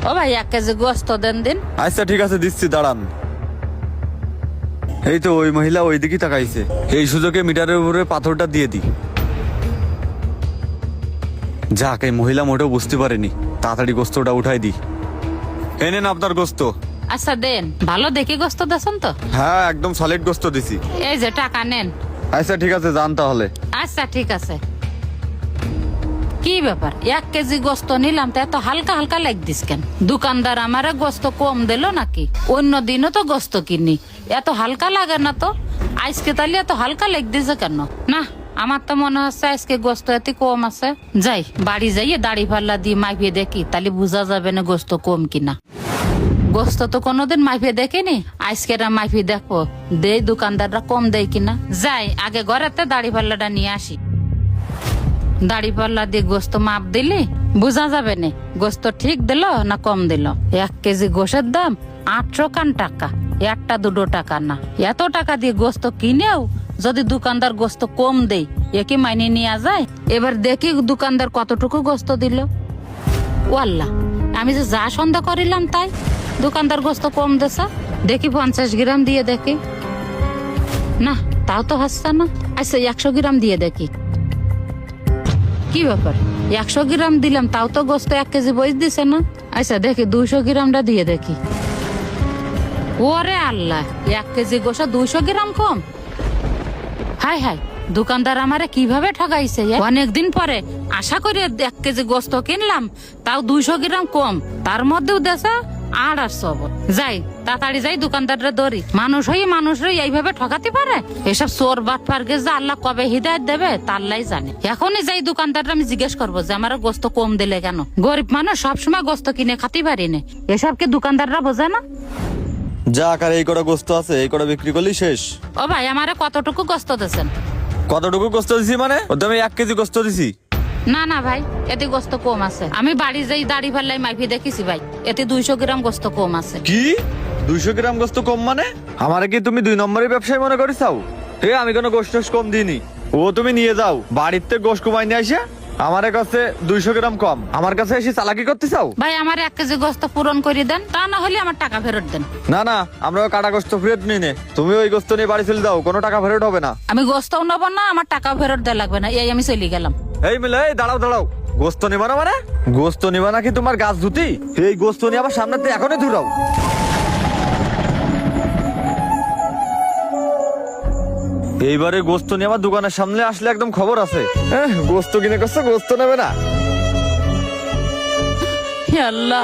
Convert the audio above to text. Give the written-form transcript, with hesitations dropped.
ও ভাই 1 কেজি গোস্ত দেন দিন। আচ্ছা ঠিক আছে দিচ্ছি, দাঁড়ান। এই তো ওই মহিলা ওই দিকে তাকাইছে, এই সুযোগে মিটারের উপরে পাথরটা দিয়ে দি। যাক, এই মহিলা মোটেও বুঝতে পারেনি, তাড়াতাড়ি গোস্তটা উঠাই দি। এই নেন আপনার গোস্ত। আচ্ছা দেন, ভালো দেখে গোস্ত দেন তো। হ্যাঁ একদম সলিড গোস্ত দিছি। এই যে টাকা নেন। আচ্ছা ঠিক আছে, যান তাহলে। আচ্ছা ঠিক আছে। কি ব্যাপার, 1 কেজি গোস্ত নিলাম তো এত হালকা হালকা লাগদিস কেন? দোকানদার আমারে গোস্ত কম দিল নাকি? অন্য দিনও তো গোস্ত কিনি, এত হালকা লাগে না তো। আজকে তাহলে এত হালকা লাগদিছে কেন? না, আমার তো মনে হচ্ছে আজকে গোস্ত এত কম আছে। যাই বাড়ি যাইয়ে দাড়ি পাল্লা দিয়ে মাইপিয়ে দেখি, তাহলে বোঝা যাবে না গোস্ত কম কিনা। গোস্ত তো কোনোদিন মাইফে দেখেনি, আজকে মাইফে দেখবো দেই দোকানদাররা কম দেয় কিনা। যাই আগে ঘরেতে দাড়ি পাল্লাটা নিয়ে আসি। দাড়ি পাল্লা দিয়ে গোস্ত মাপ দিলি বোঝা যাবে না গোস্ত ঠিক দিল না কম দিল। 1 কেজি গোশের দাম 800 টাকা, 1-2 টাকা না। এত টাকা দিয়ে গোস্ত কিনেও যদি দোকানদার গোস্ত কম দেয়, একে মাইনে নেওয়া যায়? এবার দেখি দোকানদার কতটুকু গোস্ত দিল। ওয়াল্লাহ, আমি যে যা সন্দেহ করিলাম তাই, দোকানদার গোস্ত কম দেছে। দেখি 50 গ্রাম দিয়ে দেখি। না, তাও তো হচ্ছে না। আচ্ছা 100 গ্রাম দিয়ে দেখি। কি ব্যাপার, 100 গ্রাম দিলাম তাও তো গোস্ত 1 কেজি বই দিছে না। আচ্ছা দেখি 200 গ্রামটা দিয়ে দেখি। ওরে আল্লাহ, 1 কেজি গোস্ত 200 গ্রাম কম। হাই হাই, দোকানদার আমারে কিভাবে ঠগাইছে। অনেকদিন পরে আশা করি 1 কেজি গোস্ত কিনলাম, তাও 200 গ্রাম কম, তার মধ্যেও দেশে 800। যাই তাড়াতাড়ি যাই দোকানদাররা ধরি। মানুষ হয়ে মানুষরা এইভাবে ঠকাতে পারে? এসব চোর বাটপারকে যে আল্লাহ কবে হিদায়ত দেবে তাল্লাই জানে। এখনই যাই দোকানদাররা আমি জিজ্ঞেস করবো যে আমার গোস্ত কম দিলে কেন। গরিব মানুষ সবসময় গোস্ত কিনে খাতে পারি না, এসবকে দোকানদাররা বোঝে না। যাক, আর এই কটা গোস্ত আছে, এই কটা বিক্রি করলি শেষ। ও ভাই, আমারে কতটুকু গোস্ত দিয়েছেন? কতটুকু গোস্ত দিছি মানে? ও তো আমি 1 কেজি গোস্ত দিছি। না না ভাই, এতে গোস্ত কম আছে। আমি বাড়ি যাই দাড়ি ফাল্লাই মাইফি দেখেছি ভাই, এতে 200 গ্রাম গোস্ত কম আছে। কি 200 গ্রাম গোস্ত কম মানে? আমারে কি তুমি 2 নম্বরের ব্যবসায়ী মনে করিসাও? আমি কোনো গোস্ত কম দিইনি। ও তুমি নিয়ে যাও বাড়িতে গোস্ত কমাই নিয়ে আসে আমার কাছে 200 গ্রাম কম, আমার কাছে এসে চালাকি করতে চাও? ভাই আমার 1 কেজি গোস্ত পূরণ করে দেন, তা না হলে আমার টাকা ফেরত দেন। না না, আমরা কাটা গোস্ত ফেরত নিই নে। তুমি ওই গোস্ত নিয়ে বাড়ি চলে যাও, কোনো টাকা ফেরত হবে না। আমি গোস্তও নেবো না, আমার টাকা ফেরত দেওয়া লাগবে না। এই আমি চলে গেলাম। এই মিলে, এই দাঁড়াও দাঁড়াও, গোস্ত নিবা না মানে? গোস্ত নিবা নাকি তোমার গাছ ধুতি? এই গোস্ত নিয়ে আবার সামনে এখনই ধুরাও। এইবারে গোস্ত নিয়ে আমার দোকানের সামনে আসলে একদম খবর আছে। গোস্ত কিনে করছো, গোস্ত নেবে না। হে আল্লাহ।